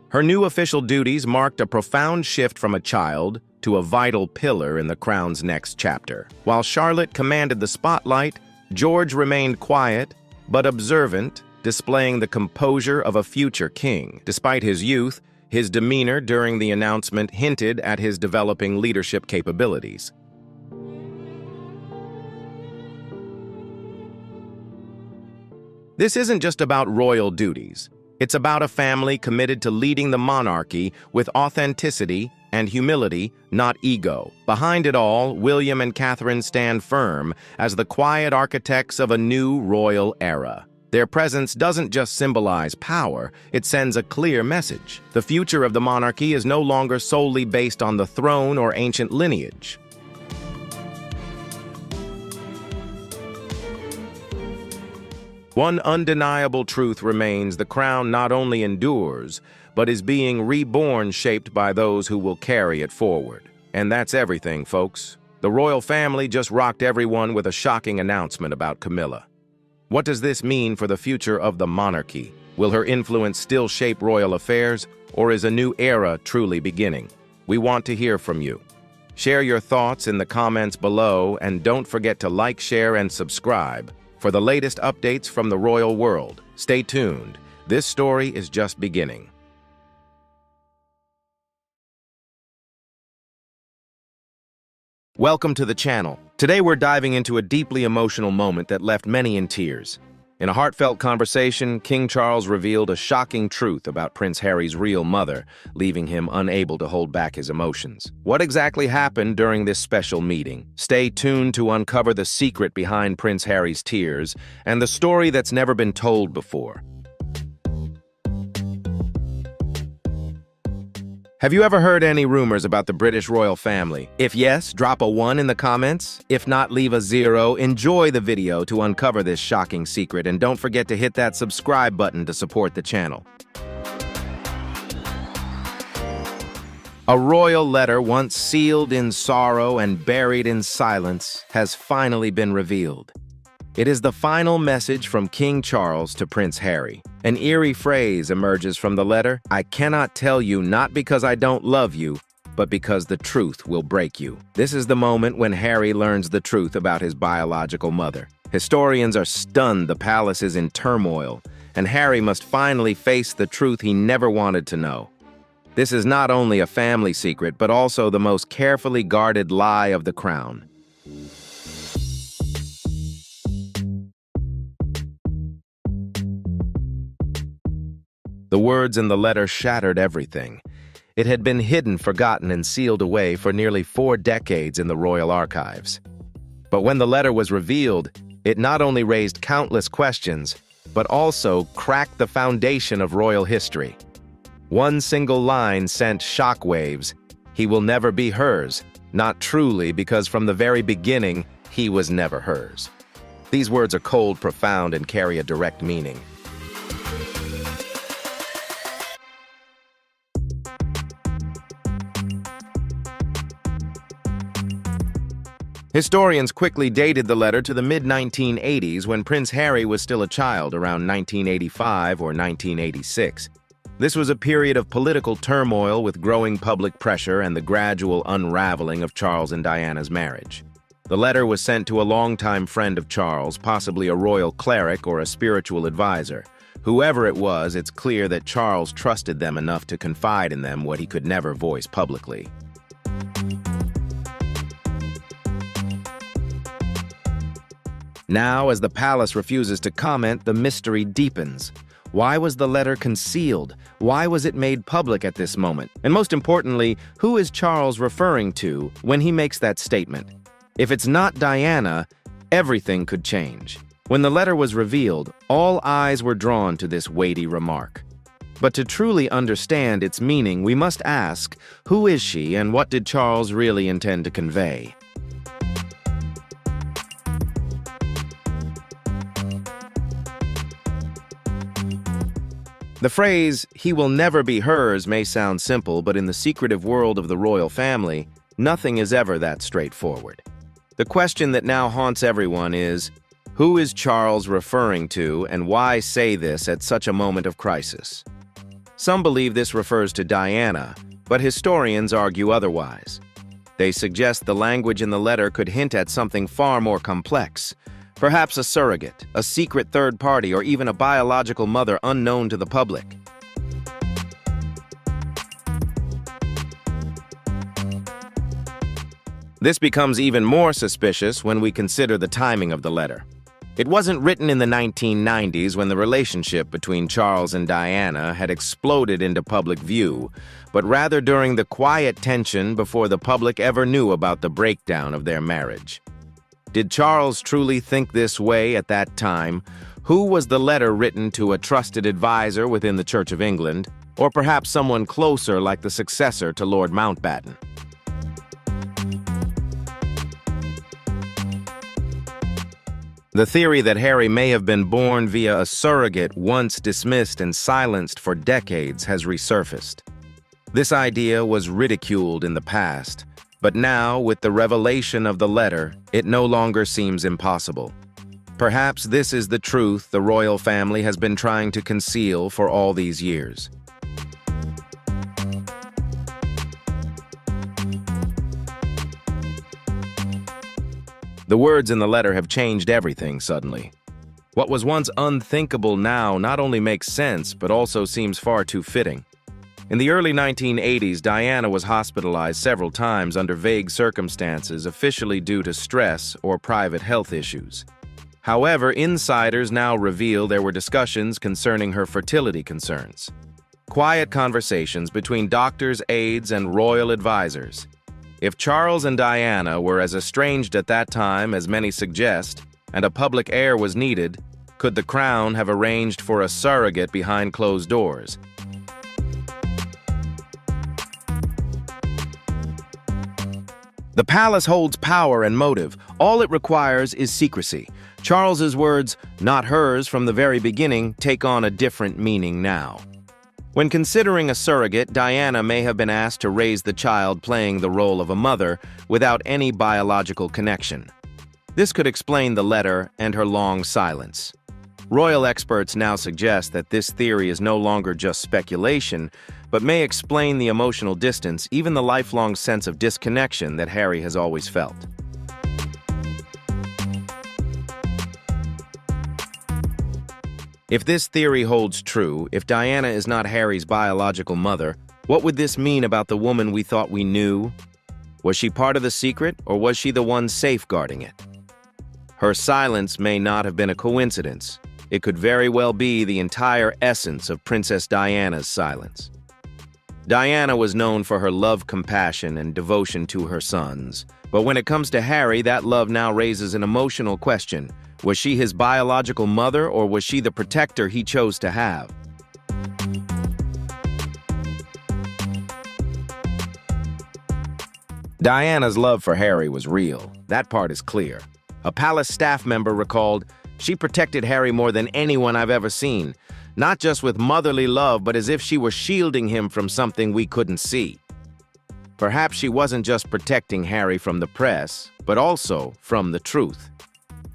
Her new official duties marked a profound shift from a child to a vital pillar in the crown's next chapter. While Charlotte commanded the spotlight, George remained quiet but observant, displaying the composure of a future king. Despite his youth, his demeanor during the announcement hinted at his developing leadership capabilities. This isn't just about royal duties. It's about a family committed to leading the monarchy with authenticity and humility, not ego. Behind it all, William and Catherine stand firm as the quiet architects of a new royal era. Their presence doesn't just symbolize power, it sends a clear message. The future of the monarchy is no longer solely based on the throne or ancient lineage. One undeniable truth remains: the crown not only endures, but is being reborn, shaped by those who will carry it forward. And that's everything, folks. The royal family just rocked everyone with a shocking announcement about Camilla. What does this mean for the future of the monarchy? Will her influence still shape royal affairs, or is a new era truly beginning? We want to hear from you. Share your thoughts in the comments below, and don't forget to like, share, and subscribe for the latest updates from the royal world. Stay tuned. This story is just beginning. Welcome to the channel. Today we're diving into a deeply emotional moment that left many in tears. In a heartfelt conversation, King Charles revealed a shocking truth about Prince Harry's real mother, leaving him unable to hold back his emotions. What exactly happened during this special meeting? Stay tuned to uncover the secret behind Prince Harry's tears and the story that's never been told before. Have you ever heard any rumors about the British royal family? If yes, drop a 1 in the comments. If not, leave a 0. Enjoy the video to uncover this shocking secret, and don't forget to hit that subscribe button to support the channel. A royal letter once sealed in sorrow and buried in silence has finally been revealed. It is the final message from King Charles to Prince Harry. An eerie phrase emerges from the letter: "I cannot tell you, not because I don't love you, but because the truth will break you." This is the moment when Harry learns the truth about his biological mother. Historians are stunned, the palace is in turmoil, and Harry must finally face the truth he never wanted to know. This is not only a family secret, but also the most carefully guarded lie of the crown. The words in the letter shattered everything. It had been hidden, forgotten, and sealed away for nearly 4 decades in the royal archives. But when the letter was revealed, it not only raised countless questions, but also cracked the foundation of royal history. One single line sent shockwaves: "He will never be hers." Not truly, because from the very beginning, he was never hers. These words are cold, profound, and carry a direct meaning. Historians quickly dated the letter to the mid-1980s, when Prince Harry was still a child, around 1985 or 1986. This was a period of political turmoil with growing public pressure and the gradual unraveling of Charles and Diana's marriage. The letter was sent to a longtime friend of Charles, possibly a royal cleric or a spiritual advisor. Whoever it was, it's clear that Charles trusted them enough to confide in them what he could never voice publicly. Now, as the palace refuses to comment, the mystery deepens. Why was the letter concealed? Why was it made public at this moment? And most importantly, who is Charles referring to when he makes that statement? If it's not Diana, everything could change. When the letter was revealed, all eyes were drawn to this weighty remark. But to truly understand its meaning, we must ask, who is she and what did Charles really intend to convey? The phrase, "he will never be hers," may sound simple, but in the secretive world of the royal family, nothing is ever that straightforward. The question that now haunts everyone is, who is Charles referring to, and why say this at such a moment of crisis? Some believe this refers to Diana, but historians argue otherwise. They suggest the language in the letter could hint at something far more complex. Perhaps a surrogate, a secret third party, or even a biological mother unknown to the public. This becomes even more suspicious when we consider the timing of the letter. It wasn't written in the 1990s, when the relationship between Charles and Diana had exploded into public view, but rather during the quiet tension before the public ever knew about the breakdown of their marriage. Did Charles truly think this way at that time? Who was the letter written to, a trusted advisor within the Church of England, or perhaps someone closer like the successor to Lord Mountbatten? The theory that Harry may have been born via a surrogate, once dismissed and silenced for decades, has resurfaced. This idea was ridiculed in the past, but now, with the revelation of the letter, it no longer seems impossible. Perhaps this is the truth the royal family has been trying to conceal for all these years. The words in the letter have changed everything suddenly. What was once unthinkable now not only makes sense, but also seems far too fitting. In the early 1980s, Diana was hospitalized several times under vague circumstances, officially due to stress or private health issues. However, insiders now reveal there were discussions concerning her fertility concerns. Quiet conversations between doctors, aides, and royal advisors. If Charles and Diana were as estranged at that time as many suggest, and a public heir was needed, could the crown have arranged for a surrogate behind closed doors? The palace holds power and motive. All it requires is secrecy. Charles's words, "not hers from the very beginning," take on a different meaning now. When considering a surrogate, Diana may have been asked to raise the child playing the role of a mother without any biological connection. This could explain the letter and her long silence. Royal experts now suggest that this theory is no longer just speculation, but may explain the emotional distance, even the lifelong sense of disconnection that Harry has always felt. If this theory holds true, if Diana is not Harry's biological mother, what would this mean about the woman we thought we knew? Was she part of the secret, or was she the one safeguarding it? Her silence may not have been a coincidence. It could very well be the entire essence of Princess Diana's silence. Diana was known for her love, compassion, and devotion to her sons. But when it comes to Harry, that love now raises an emotional question. Was she his biological mother, or was she the protector he chose to have? Diana's love for Harry was real. That part is clear. A palace staff member recalled, "She protected Harry more than anyone I've ever seen. Not just with motherly love, but as if she were shielding him from something we couldn't see." Perhaps she wasn't just protecting Harry from the press, but also from the truth.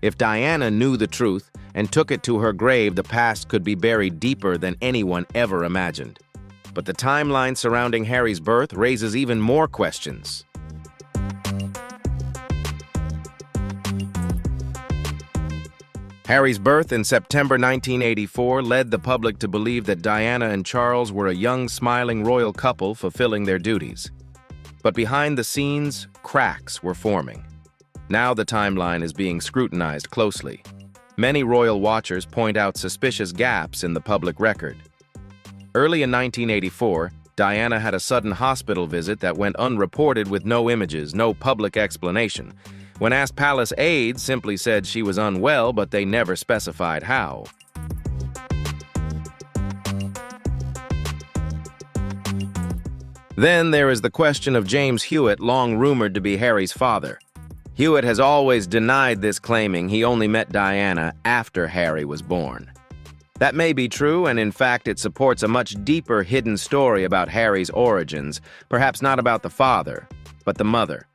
If Diana knew the truth and took it to her grave, the past could be buried deeper than anyone ever imagined. But the timeline surrounding Harry's birth raises even more questions. Harry's birth in September 1984 led the public to believe that Diana and Charles were a young, smiling royal couple fulfilling their duties. But behind the scenes, cracks were forming. Now the timeline is being scrutinized closely. Many royal watchers point out suspicious gaps in the public record. Early in 1984, Diana had a sudden hospital visit that went unreported with no images, no public explanation. When asked, palace aides simply said she was unwell, but they never specified how. Then there is the question of James Hewitt, long rumored to be Harry's father. Hewitt has always denied this, claiming he only met Diana after Harry was born. That may be true, and in fact it supports a much deeper hidden story about Harry's origins, perhaps not about the father, but the mother.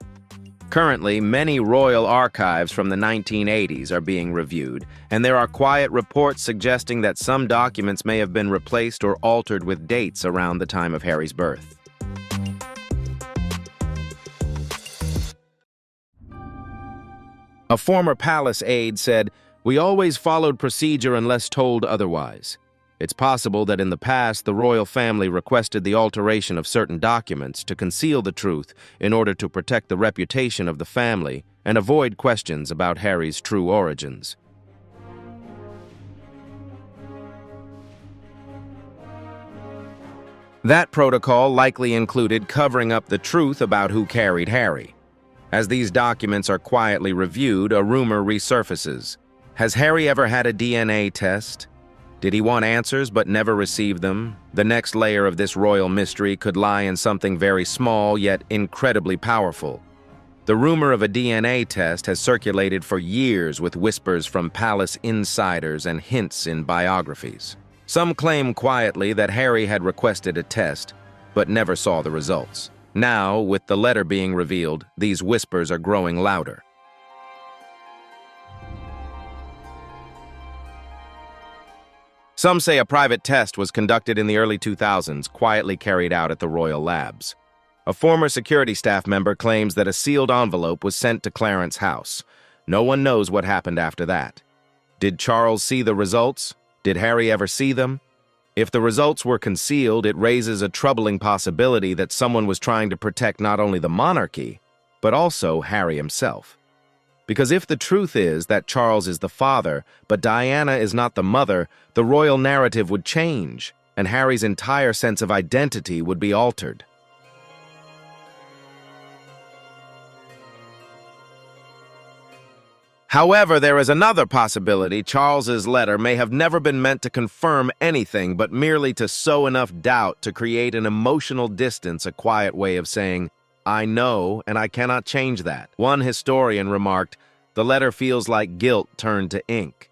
Currently, many royal archives from the 1980s are being reviewed, and there are quiet reports suggesting that some documents may have been replaced or altered with dates around the time of Harry's birth. A former palace aide said, "We always followed procedure unless told otherwise. It's possible that in the past the royal family requested the alteration of certain documents to conceal the truth in order to protect the reputation of the family and avoid questions about Harry's true origins." That protocol likely included covering up the truth about who carried Harry. As these documents are quietly reviewed, a rumor resurfaces. Has Harry ever had a DNA test? Did he want answers but never received them? The next layer of this royal mystery could lie in something very small yet incredibly powerful. The rumor of a DNA test has circulated for years, with whispers from palace insiders and hints in biographies. Some claim quietly that Harry had requested a test, but never saw the results. Now, with the letter being revealed, these whispers are growing louder. Some say a private test was conducted in the early 2000s, quietly carried out at the royal labs. A former security staff member claims that a sealed envelope was sent to Clarence House. No one knows what happened after that. Did Charles see the results? Did Harry ever see them? If the results were concealed, it raises a troubling possibility that someone was trying to protect not only the monarchy, but also Harry himself. Because if the truth is that Charles is the father, but Diana is not the mother, the royal narrative would change, and Harry's entire sense of identity would be altered. However, there is another possibility. Charles's letter may have never been meant to confirm anything, but merely to sow enough doubt to create an emotional distance, a quiet way of saying, "I know, and I cannot change that." One historian remarked, "The letter feels like guilt turned to ink."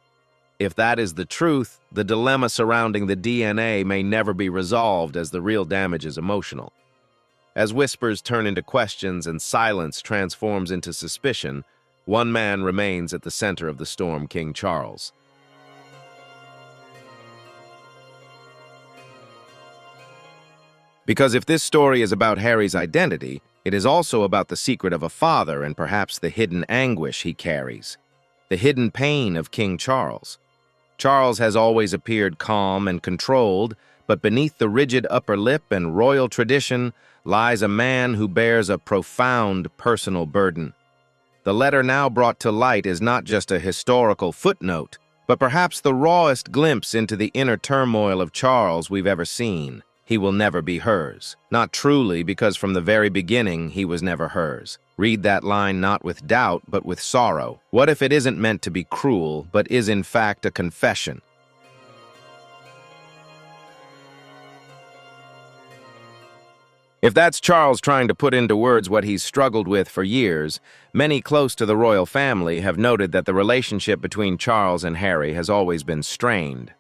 If that is the truth, the dilemma surrounding the DNA may never be resolved, as the real damage is emotional. As whispers turn into questions and silence transforms into suspicion, one man remains at the center of the storm: King Charles. Because if this story is about Harry's identity, it is also about the secret of a father and perhaps the hidden anguish he carries, the hidden pain of King Charles. Charles has always appeared calm and controlled, but beneath the rigid upper lip and royal tradition lies a man who bears a profound personal burden. The letter now brought to light is not just a historical footnote, but perhaps the rawest glimpse into the inner turmoil of Charles we've ever seen. He will never be hers. Not truly, because from the very beginning he was never hers. Read that line not with doubt, but with sorrow. What if it isn't meant to be cruel, but is in fact a confession? If that's Charles trying to put into words what he's struggled with for years, many close to the royal family have noted that the relationship between Charles and Harry has always been strained.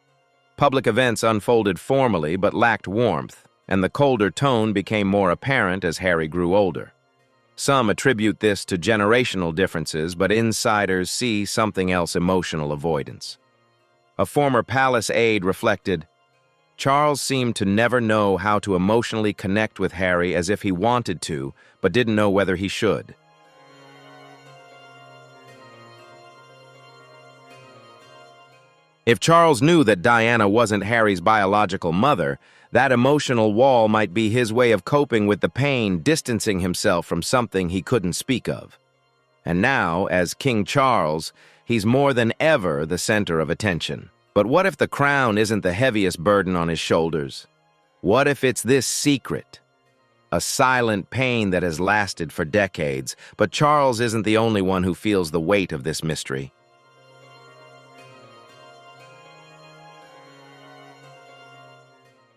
Public events unfolded formally but lacked warmth, and the colder tone became more apparent as Harry grew older. Some attribute this to generational differences, but insiders see something else: emotional avoidance. A former palace aide reflected, "Charles seemed to never know how to emotionally connect with Harry as if he wanted to, but didn't know whether he should." If Charles knew that Diana wasn't Harry's biological mother, that emotional wall might be his way of coping with the pain, distancing himself from something he couldn't speak of. And now, as King Charles, he's more than ever the center of attention. But what if the crown isn't the heaviest burden on his shoulders? What if it's this secret? A silent pain that has lasted for decades, but Charles isn't the only one who feels the weight of this mystery.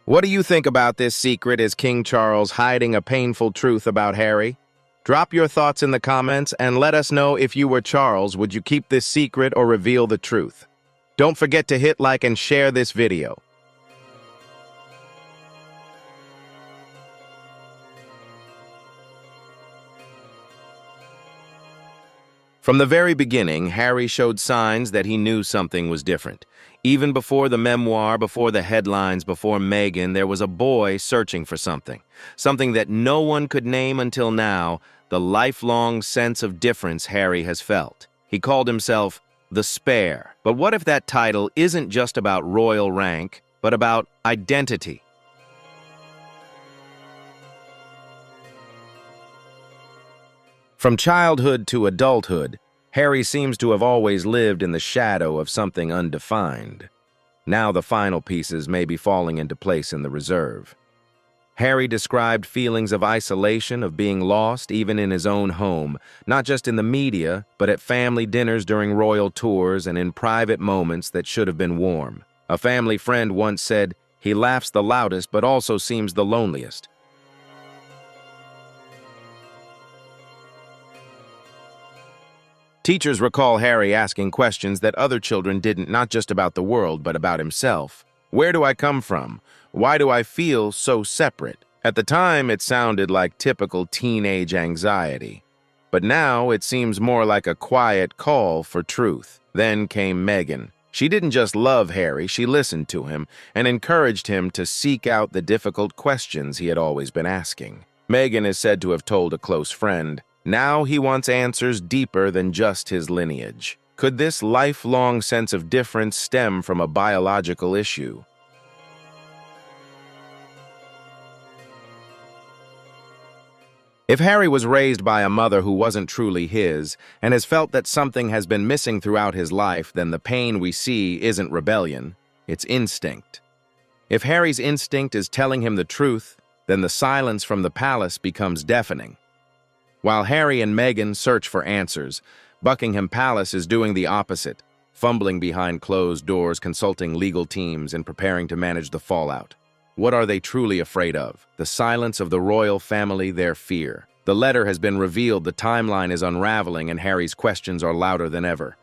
What do you think about this secret? Is King Charles hiding a painful truth about Harry? Drop your thoughts in the comments and let us know if you were Charles. Would you keep this secret or reveal the truth? Don't forget to hit like and share this video. From the very beginning, Harry showed signs that he knew something was different. Even before the memoir, before the headlines, before Meghan, there was a boy searching for something. Something that no one could name until now, the lifelong sense of difference Harry has felt. He called himself the Spare. But what if that title isn't just about royal rank, but about identity? From childhood to adulthood, Harry seems to have always lived in the shadow of something undefined. Now the final pieces may be falling into place in the reserve. Harry described feelings of isolation, of being lost, even in his own home, not just in the media, but at family dinners during royal tours and in private moments that should have been warm. A family friend once said, "He laughs the loudest but also seems the loneliest." Teachers recall Harry asking questions that other children didn't, not just about the world, but about himself. Where do I come from? Why do I feel so separate? At the time, it sounded like typical teenage anxiety. But now, it seems more like a quiet call for truth. Then came Meghan. She didn't just love Harry, she listened to him and encouraged him to seek out the difficult questions he had always been asking. Meghan is said to have told a close friend, "Now he wants answers deeper than just his lineage." Could this lifelong sense of difference stem from a biological issue? If Harry was raised by a mother who wasn't truly his and has felt that something has been missing throughout his life, then the pain we see isn't rebellion, it's instinct. If Harry's instinct is telling him the truth, then the silence from the palace becomes deafening. While Harry and Meghan search for answers, Buckingham Palace is doing the opposite, fumbling behind closed doors, consulting legal teams, and preparing to manage the fallout. What are they truly afraid of? The silence of the royal family, their fear. The letter has been revealed, the timeline is unraveling, and Harry's questions are louder than ever.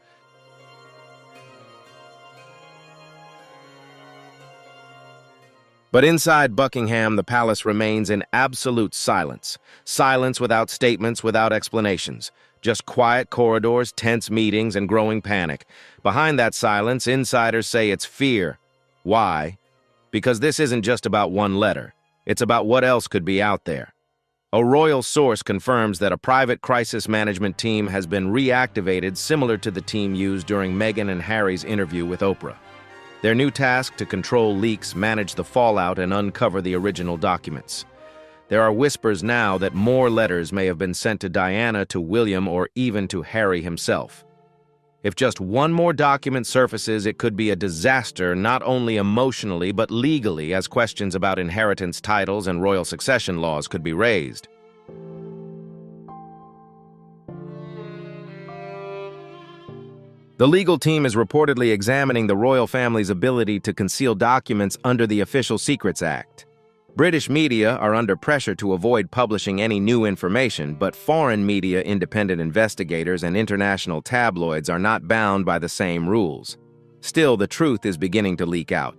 But inside Buckingham, the palace remains in absolute silence. Silence without statements, without explanations. Just quiet corridors, tense meetings, and growing panic. Behind that silence, insiders say it's fear. Why? Because this isn't just about one letter. It's about what else could be out there. A royal source confirms that a private crisis management team has been reactivated, similar to the team used during Meghan and Harry's interview with Oprah. Their new task to control leaks, manage the fallout, and uncover the original documents. There are whispers now that more letters may have been sent to Diana, to William, or even to Harry himself. If just one more document surfaces, it could be a disaster, not only emotionally but legally, as questions about inheritance titles and royal succession laws could be raised. The legal team is reportedly examining the royal family's ability to conceal documents under the Official Secrets Act. British media are under pressure to avoid publishing any new information, but foreign media, independent investigators, and international tabloids are not bound by the same rules. Still, the truth is beginning to leak out.